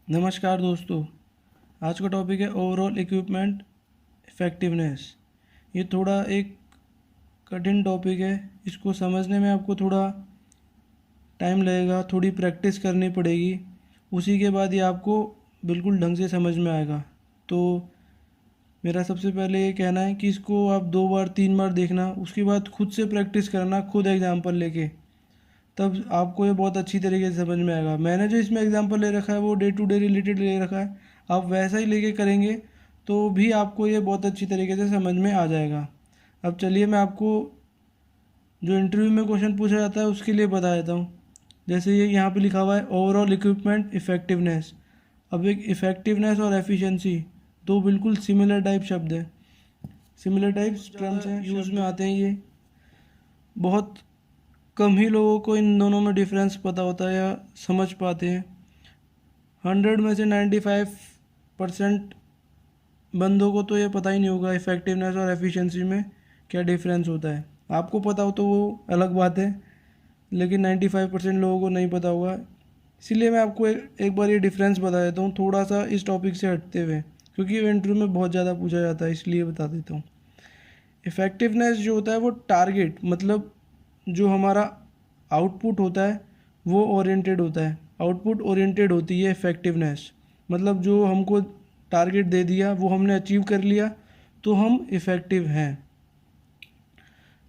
नमस्कार दोस्तों। आज का टॉपिक है ओवरऑल इक्विपमेंट इफ़ेक्टिवनेस। ये थोड़ा एक कठिन टॉपिक है। इसको समझने में आपको थोड़ा टाइम लगेगा, थोड़ी प्रैक्टिस करनी पड़ेगी। उसी के बाद ये आपको बिल्कुल ढंग से समझ में आएगा। तो मेरा सबसे पहले ये कहना है कि इसको आप 2 बार 3 बार देखना, उसके बाद खुद से प्रैक्टिस करना, खुद एग्जाम्पल लेके। तब आपको ये बहुत अच्छी तरीके से समझ में आएगा। मैंने जो इसमें एग्जांपल ले रखा है वो डे टू डे रिलेटेड ले रखा है। आप वैसा ही लेके करेंगे तो भी आपको ये बहुत अच्छी तरीके से समझ में आ जाएगा। अब चलिए मैं आपको जो इंटरव्यू में क्वेश्चन पूछा जाता है उसके लिए बता देता हूँ। जैसे ये यहाँ पे लिखा हुआ है ओवरऑल इक्विपमेंट इफ़ेक्टिवनेस। अब एक इफ़ेक्टिवनेस और एफिशिएंसी दो बिल्कुल सिमिलर टाइप शब्द है, सिमिलर टाइप टर्म्स हैं, यूज़ में आते हैं। ये बहुत कम ही लोगों को इन दोनों में डिफरेंस पता होता है या समझ पाते हैं। 100 में से 95% बंदों को तो ये पता ही नहीं होगा इफ़ेक्टिवनेस और एफिशिएंसी में क्या डिफरेंस होता है। आपको पता हो तो वो अलग बात है, लेकिन 95% लोगों को नहीं पता होगा। इसीलिए मैं आपको एक बार ये डिफरेंस बता देता हूँ, थोड़ा सा इस टॉपिक से हटते हुए, क्योंकि ये इंटरव्यू में बहुत ज़्यादा पूछा जाता है, इसलिए बता देता हूँ। इफ़ेक्टिवनेस जो होता है वो टारगेट, मतलब जो हमारा आउटपुट होता है वो ओरिएंटेड होता है, आउटपुट ओरिएंटेड होती है इफ़ेक्टिवनेस। मतलब जो हमको टारगेट दे दिया वो हमने अचीव कर लिया तो हम इफ़ेक्टिव हैं।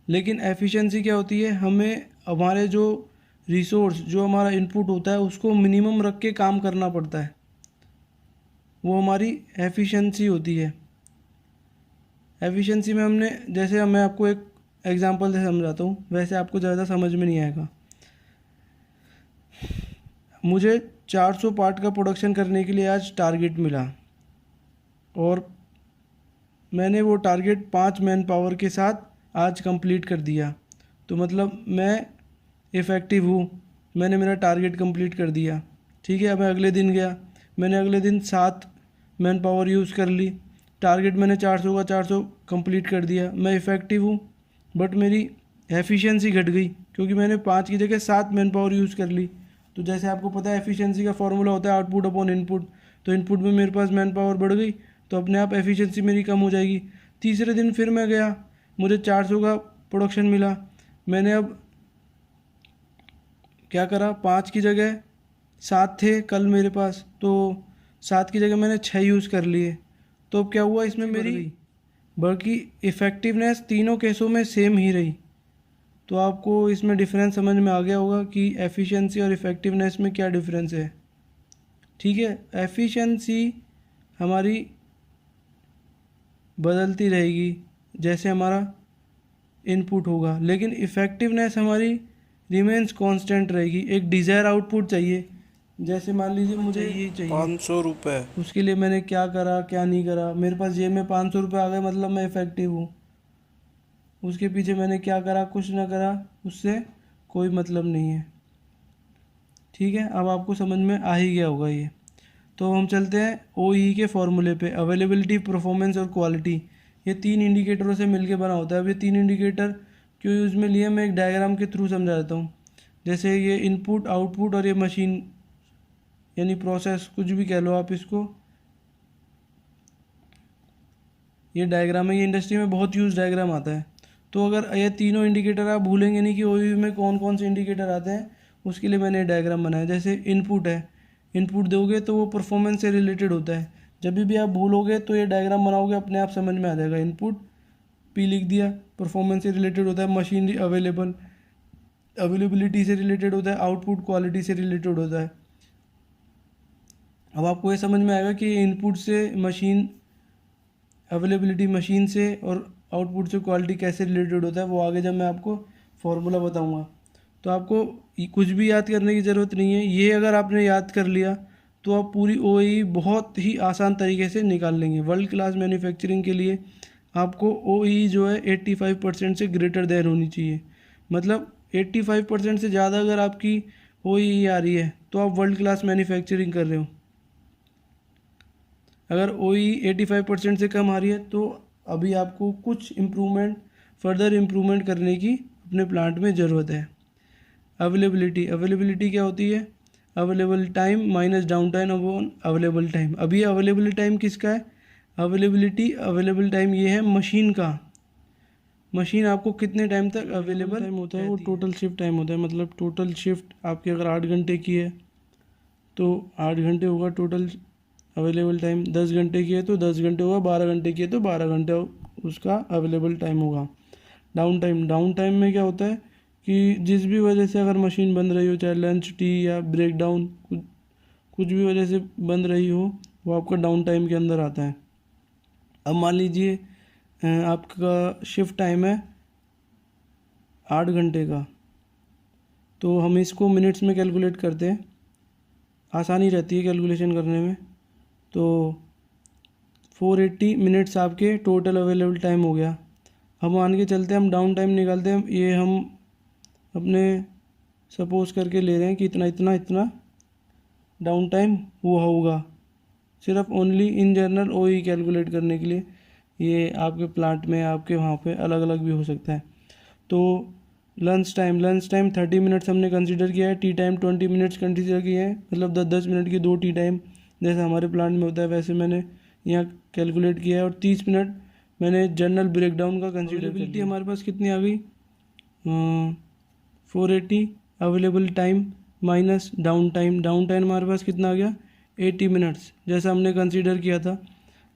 लेकिन एफिशिएंसी क्या होती है, हमें हमारे जो रिसोर्स, जो हमारा इनपुट होता है उसको मिनिमम रख के काम करना पड़ता है, वो हमारी एफिशिएंसी होती है। एफिशिएंसी में हमने, जैसे मैं आपको एक एग्जांपल से समझाता हूँ, वैसे आपको ज़्यादा समझ में नहीं आएगा। मुझे 400 पार्ट का प्रोडक्शन करने के लिए आज टारगेट मिला और मैंने वो टारगेट 5 मैन पावर के साथ आज कंप्लीट कर दिया। तो मतलब मैं इफ़ेक्टिव हूँ, मैंने मेरा टारगेट कंप्लीट कर दिया। ठीक है, अब मैं अगले दिन गया, मैंने अगले दिन 7 मैन पावर यूज़ कर ली, टारगेट मैंने 400 का 400 कंप्लीट कर दिया। मैं इफ़ेक्टिव हूँ, बट मेरी एफिशिएंसी घट गई क्योंकि मैंने 5 की जगह 7 मैन पावर यूज़ कर ली। तो जैसे आपको पता है एफिशिएंसी का फॉर्मूला होता है आउटपुट अपॉन इनपुट। तो इनपुट में मेरे पास मैन पावर बढ़ गई तो अपने आप एफिशिएंसी मेरी कम हो जाएगी। तीसरे दिन फिर मैं गया, मुझे 400 का प्रोडक्शन मिला। मैंने अब क्या करा, 5 की जगह 7 थे कल मेरे पास, तो 7 की जगह मैंने 6 यूज़ कर लिए। तो अब क्या हुआ, इसमें मेरी बल्कि इफ़ेक्टिवनेस तीनों केसों में सेम ही रही। तो आपको इसमें डिफरेंस समझ में आ गया होगा कि एफिशिएंसी और इफ़ेक्टिवनेस में क्या डिफरेंस है। ठीक है, एफिशिएंसी हमारी बदलती रहेगी जैसे हमारा इनपुट होगा, लेकिन इफ़ेक्टिवनेस हमारी रिमेंस कांस्टेंट रहेगी। एक डिज़ायर आउटपुट चाहिए, जैसे मान लीजिए मुझे ये चाहिए 500 रुपये। उसके लिए मैंने क्या करा क्या नहीं करा, मेरे पास जेब में 500 रुपये आ गए मतलब मैं इफ़ेक्टिव हूँ। उसके पीछे मैंने क्या करा कुछ ना करा, उससे कोई मतलब नहीं है। ठीक है, अब आपको समझ में आ ही गया होगा ये। तो हम चलते हैं OEE के फॉर्मूले पे, अवेलेबिलिटी, परफॉर्मेंस और क्वालिटी। ये 3 इंडिकेटरों से मिलके बना होता है। अब ये 3 इंडिकेटर क्यों यूज़ में लिए, मैं एक डायग्राम के थ्रू समझा देता हूँ। जैसे ये इनपुट, आउटपुट और ये मशीन यानी प्रोसेस, कुछ भी कह लो आप इसको। ये डायग्राम है, ये इंडस्ट्री में बहुत यूज़ डायग्राम आता है। तो अगर ये तीनों इंडिकेटर आप भूलेंगे नहीं कि OEE में कौन कौन से इंडिकेटर आते हैं, उसके लिए मैंने डायग्राम बनाया। जैसे इनपुट है, इनपुट दोगे तो वो परफॉर्मेंस से रिलेटेड होता है। जब भी आप भूलोगे तो ये डायग्राम बनाओगे अपने आप समझ में आ जाएगा। इनपुट P लिख दिया, परफॉर्मेंस से रिलेटेड होता है। मशीनरी अवेलेबिलिटी से रिलेटेड होता है। आउटपुट क्वालिटी से रिलेटेड होता है। अब आपको ये समझ में आएगा कि इनपुट से मशीन अवेलेबिलिटी, मशीन से, और आउटपुट से क्वालिटी कैसे रिलेटेड होता है, वो आगे जब मैं आपको फॉर्मूला बताऊंगा। तो आपको कुछ भी याद करने की ज़रूरत नहीं है। ये अगर आपने याद कर लिया तो आप पूरी OEE बहुत ही आसान तरीके से निकाल लेंगे। वर्ल्ड क्लास मैन्युफैक्चरिंग के लिए आपको OEE जो है 85% से ग्रेटर देन होनी चाहिए। मतलब 85% से ज़्यादा अगर आपकी OEE आ रही है तो आप वर्ल्ड क्लास मैन्युफैक्चरिंग कर रहे हो। अगर OEE 85% से कम आ रही है तो अभी आपको कुछ इम्प्रूवमेंट, फर्दर इम्प्रूवमेंट करने की अपने प्लांट में ज़रूरत है। अवेलेबिलिटी क्या होती है, available time minus down time upon available time. अभी अवेलेबल टाइम किसका है? अवेलेबल टाइम ये है मशीन का। मशीन आपको कितने टाइम तक अवेलेबल टाइम होता है वो टोटल शिफ्ट टाइम होता है। मतलब टोटल शिफ्ट आपकी अगर 8 घंटे की है तो 8 घंटे होगा टोटल अवेलेबल टाइम। 10 घंटे की है तो 10 घंटे होगा। 12 घंटे की है तो 12 घंटे उसका अवेलेबल टाइम होगा। डाउन टाइम में क्या होता है कि जिस भी वजह से अगर मशीन बंद रही हो, चाहे लंच, टी या ब्रेक डाउन, कुछ भी वजह से बंद रही हो, वो आपका डाउन टाइम के अंदर आता है। अब मान लीजिए आपका शिफ्ट टाइम है 8 घंटे का, तो हम इसको मिनट्स में कैलकुलेट करते हैं, आसानी रहती है कैलकुलेशन करने में। तो 480 मिनट्स आपके टोटल अवेलेबल टाइम हो गया। अब मान के चलते हैं हम डाउन टाइम निकालते हैं। ये हम अपने सपोज करके ले रहे हैं कि इतना इतना इतना डाउन टाइम हुआ होगा, सिर्फ only in general OE calculate करने के लिए। ये आपके प्लांट में, आपके वहाँ पे अलग अलग भी हो सकता है। तो लंच टाइम 30 मिनट्स हमने कंसीडर किया है। टी टाइम 20 मिनट्स कंसीडर किए हैं, मतलब 10-10 मिनट की 2 टी टाइम जैसा हमारे प्लांट में होता है वैसे मैंने यहाँ कैलकुलेट किया है। और 30 मिनट मैंने जनरल ब्रेकडाउन का कंसीडर कर लिया। हमारे पास कितनी आ गई? 480 available time minus down time हमारे पास कितना आ गया? 80 मिनट्स जैसा हमने कंसीडर किया था।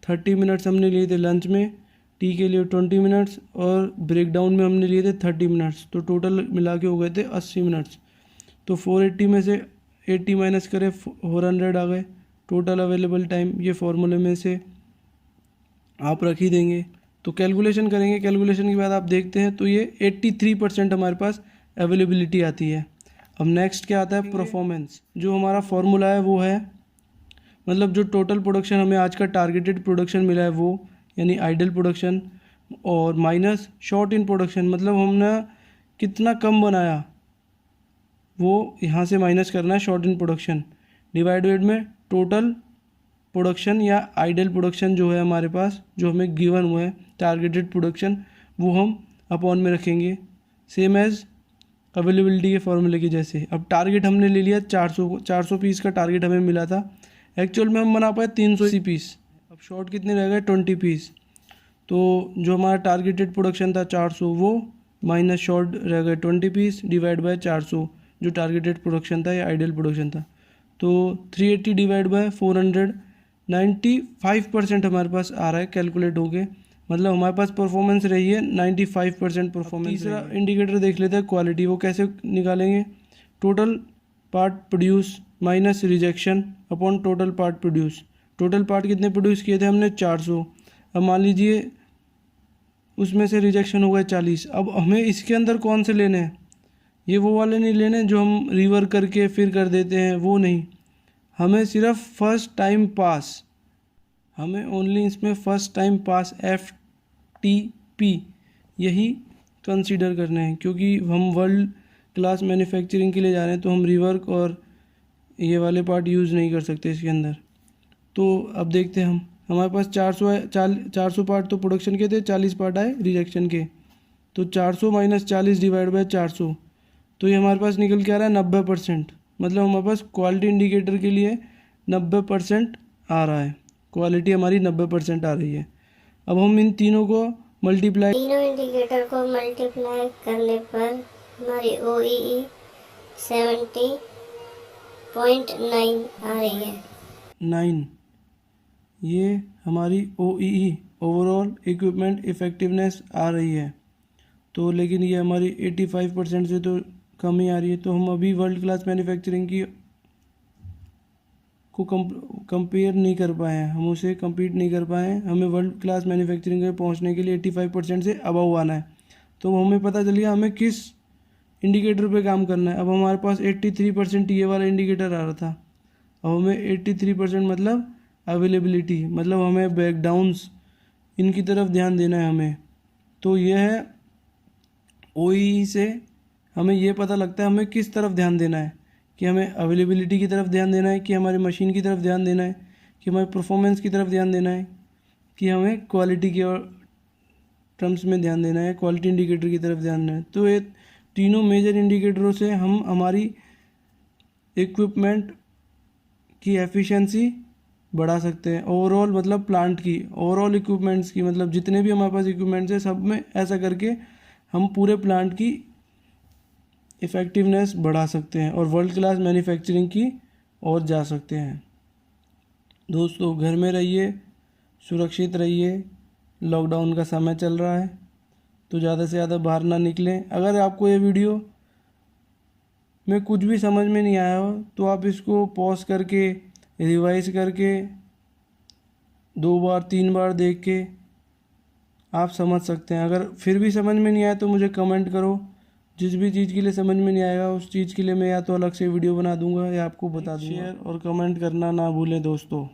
30 मिनट्स हमने लिए थे लंच में, टी के लिए 20 मिनट्स और ब्रेक डाउन में हमने लिए थे 30 मिनट्स, तो टोटल मिला के हो गए थे 80 मिनट्स। तो 480 में से 80 माइनस करें 400 आ गए टोटल अवेलेबल टाइम। ये फॉर्मूले में से आप रख ही देंगे तो कैलकुलेशन करेंगे। कैलकुलेशन के बाद आप देखते हैं तो ये 83% हमारे पास अवेलेबिलिटी आती है। अब नेक्स्ट क्या आता है? परफॉर्मेंस। जो हमारा फॉर्मूला है वो है, मतलब जो टोटल प्रोडक्शन हमें आज का टारगेटेड प्रोडक्शन मिला है वो, यानी आइडल प्रोडक्शन, और माइनस शॉर्ट इन प्रोडक्शन, मतलब हमने कितना कम बनाया वो यहाँ से माइनस करना है शॉर्ट इन प्रोडक्शन, डिवाइडेड में टोटल प्रोडक्शन या आइडल प्रोडक्शन जो है हमारे पास, जो हमें गिवन हुआ है टारगेटेड प्रोडक्शन, वो हम अपॉन में रखेंगे सेम एज अवेलेबिलिटी के फॉर्मूले की जैसे। अब टारगेट हमने ले लिया 400 पीस का टारगेट हमें मिला था, एक्चुअल में हम बना पाए 380 पीस। अब शॉर्ट कितने रह गए? 20 पीस। तो जो हमारा टारगेटेड प्रोडक्शन था 400, वो माइनस शॉर्ट रह गए 20 पीस डिवाइड बाय 400 जो टारगेटेड प्रोडक्शन था या आइडियल प्रोडक्शन था। तो 380 डिवाइड बाय 400, 95% हमारे पास आ रहा है कैलकुलेट होके। मतलब हमारे पास परफॉर्मेंस रही है 95% परफॉर्मेंस। तीसरा इंडिकेटर देख लेते हैं क्वालिटी। वो कैसे निकालेंगे? Total part produce minus rejection upon total part produce. Total part कितने प्रोड्यूस किए थे हमने? 400। अब मान लीजिए उसमें से रिजेक्शन हो गए 40। अब हमें इसके अंदर कौन से लेने हैं? ये वो वाले नहीं लेने जो हम रिवर्क करके फिर कर देते हैं, वो नहीं। हमें सिर्फ फर्स्ट टाइम पास, हमें ओनली इसमें फर्स्ट टाइम पास FTP यही कंसीडर करना है, क्योंकि हम वर्ल्ड क्लास मैन्युफैक्चरिंग के लिए जा रहे हैं तो हम रिवर्क और ये वाले पार्ट यूज़ नहीं कर सकते इसके अंदर। तो अब देखते हैं हम, हमारे पास 400 है, 400 पार्ट तो प्रोडक्शन के थे, 40 पार्ट आए रिजेक्शन के। तो 400 माइनस 40 डिवाइड बाय 400, तो ये हमारे पास निकल के आ रहा है 90%। मतलब हमारे पास क्वालिटी इंडिकेटर के लिए 90% आ रहा है, क्वालिटी हमारी 90% आ रही है। अब हम इन तीनों को तीनों इंडिकेटर को मल्टीप्लाई करने पर हमारी OEE 70.9 आ रही है। 9, ये हमारी OEE ओवरऑल इक्विपमेंट इफ़ेक्टिवनेस आ रही है। तो लेकिन ये हमारी 85% से तो कम ही आ रही है। तो हम अभी वर्ल्ड क्लास मैन्युफैक्चरिंग की को कंपेयर नहीं कर पाए हैं, हम उसे कम्पीट नहीं कर पाए हैं। हमें वर्ल्ड क्लास मैन्युफैक्चरिंग में पहुंचने के लिए 85% से अबव आना है। तो हमें पता चल गया हमें किस इंडिकेटर पे काम करना है। अब हमारे पास 83% ये वाला इंडिकेटर आ रहा था। अब हमें 83% मतलब अवेलेबिलिटी, मतलब हमें ब्रेकडाउन्स इनकी तरफ ध्यान देना है हमें। तो ये है OEE से हमें ये पता लगता है हमें किस तरफ ध्यान देना है, कि हमें अवेलेबिलिटी की तरफ ध्यान देना है, कि हमारी मशीन की तरफ ध्यान देना है, कि हमारे परफॉर्मेंस की तरफ ध्यान देना है, कि हमें क्वालिटी के टर्म्स में ध्यान देना है, क्वालिटी इंडिकेटर की तरफ ध्यान देना है। तो ये तीनों मेजर इंडिकेटरों से हम हमारी इक्विपमेंट की एफिशिएंसी बढ़ा सकते हैं। ओवरऑल मतलब प्लांट की, ओवरऑल इक्विपमेंट्स की, मतलब जितने भी हमारे पास इक्विपमेंट्स हैं सब में ऐसा करके हम पूरे प्लांट की इफ़ेक्टिवनेस बढ़ा सकते हैं और वर्ल्ड क्लास मैन्युफैक्चरिंग की ओर जा सकते हैं। दोस्तों, घर में रहिए, सुरक्षित रहिए। लॉकडाउन का समय चल रहा है तो ज़्यादा से ज़्यादा बाहर ना निकलें। अगर आपको ये वीडियो में कुछ भी समझ में नहीं आया हो तो आप इसको पॉज करके रिवाइज करके 2 बार 3 बार देख के आप समझ सकते हैं। अगर फिर भी समझ में नहीं आया तो मुझे कमेंट करो। जिस भी चीज़ के लिए समझ में नहीं आएगा उस चीज़ के लिए मैं या तो अलग से वीडियो बना दूंगा या आपको बता दूंगा। शेयर और कमेंट करना ना भूलें दोस्तों।